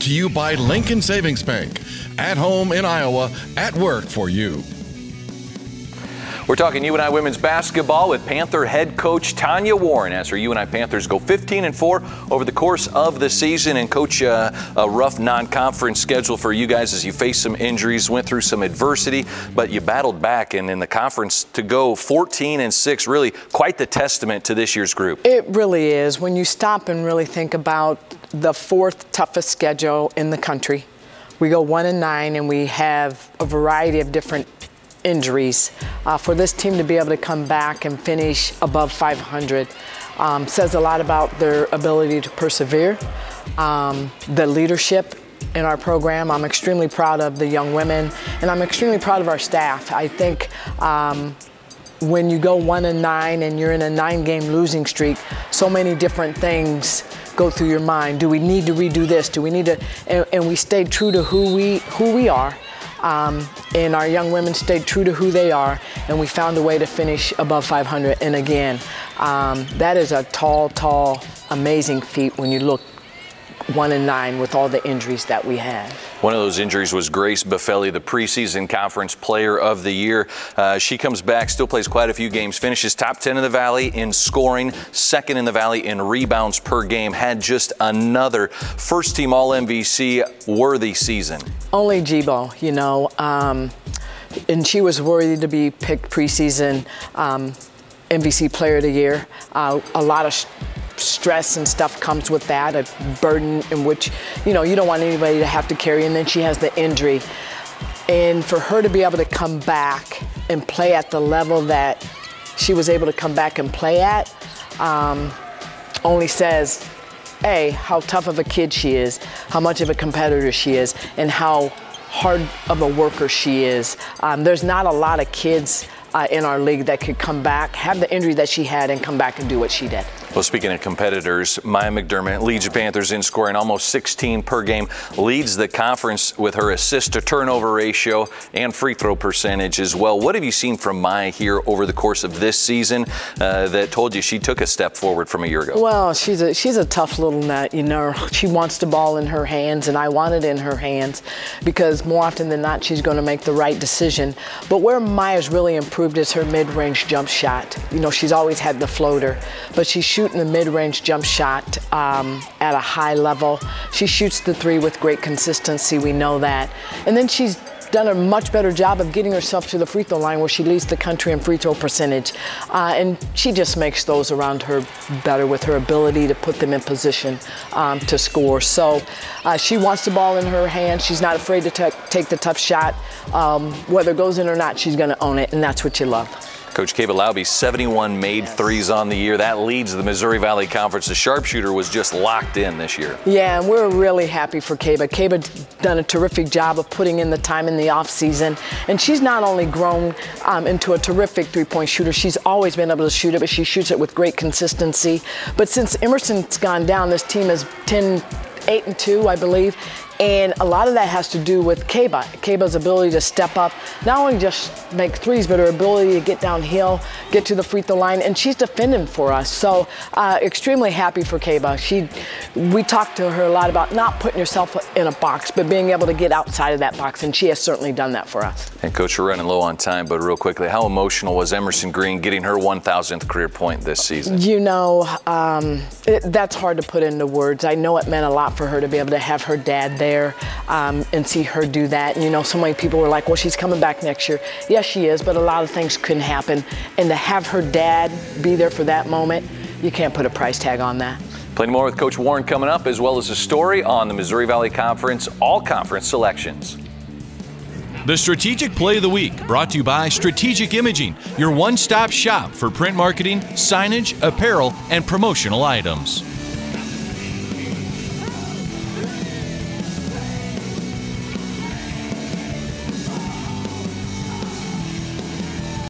to you by Lincoln Savings Bank. At home in Iowa, at work for you. We're talking UNI women's basketball with Panther head coach Tanya Warren as her UNI Panthers go 15-4 over the course of the season. And coach, a rough non-conference schedule for you guys as you faced some injuries, went through some adversity, but you battled back. And in the conference to go 14-6, really quite the testament to this year's group. It really is. When you stop and really think about the fourth toughest schedule in the country, we go 1-9 and we have a variety of different injuries. For this team to be able to come back and finish above 500 says a lot about their ability to persevere, the leadership in our program. I'm extremely proud of the young women, and I'm extremely proud of our staff. I think when you go 1-9 and you're in a 9-game losing streak, so many different things go through your mind. Do we need to redo this? Do we need to? And we stayed true to who we are. And our young women stayed true to who they are, and we found a way to finish above 500. And again, that is a tall, amazing feat when you look 1-9 with all the injuries that we had. One of those injuries was Grace Buffelli, the preseason conference player of the year. She comes back, still plays quite a few games, finishes top 10 in the Valley in scoring, second in the Valley in rebounds per game, had just another first-team All-MVC worthy season. Only Jibo, you know, and she was worthy to be picked preseason MVC Player of the Year. A lot of stress and stuff comes with that, a burden in which, you know, you don't want anybody to have to carry, and then she has the injury. And for her to be able to come back and play at the level that she was able to come back and play at only says, A, how tough of a kid she is, how much of a competitor she is, and how hard of a worker she is. There's not a lot of kids in our league that could come back, have the injury that she had, and come back and do what she did. Well, speaking of competitors, Maya McDermott leads the Panthers in scoring almost 16 per game, leads the conference with her assist-to-turnover ratio and free throw percentage as well. What have you seen from Maya here over the course of this season that told you she took a step forward from a year ago? Well, she's a tough little nut, you know. She wants the ball in her hands, and I want it in her hands because more often than not, she's going to make the right decision. But where Maya's really improved is her mid-range jump shot. You know, she's always had the floater, but she's shooting the mid-range jump shot at a high level. She shoots the three with great consistency, we know that. And then she's done a much better job of getting herself to the free throw line where she leads the country in free throw percentage. And she just makes those around her better with her ability to put them in position to score. So she wants the ball in her hand. She's not afraid to take the tough shot. Whether it goes in or not, she's going to own it, and that's what you love. Coach Kaba Laube, 71 made threes on the year. That leads the Missouri Valley Conference. The sharpshooter was just locked in this year. Yeah, and we're really happy for Kaba. Kaba's done a terrific job of putting in the time in the offseason. And she's not only grown into a terrific three-point shooter, she's always been able to shoot it, but she shoots it with great consistency. But since Emerson's gone down, this team is 8-2, I believe. And a lot of that has to do with Kaba's ability to step up, not only just make threes, but her ability to get downhill, get to the free throw line, and she's defending for us. So extremely happy for Kaba. We talked to her a lot about not putting yourself in a box, but being able to get outside of that box, and she has certainly done that for us. And Coach, we're running low on time, but real quickly, how emotional was Emerson Green getting her 1,000th career point this season? You know, that's hard to put into words. I know it meant a lot for her to be able to have her dad there and see her do that. And, you know, so many people were like, well, she's coming back next year. Yes, she is, but a lot of things couldn't happen. And to have her dad be there for that moment, you can't put a price tag on that. Plenty more with Coach Warren coming up, as well as a story on the Missouri Valley Conference all-conference selections. The Strategic Play of the Week, brought to you by Strategic Imaging, your one-stop shop for print marketing, signage, apparel, and promotional items.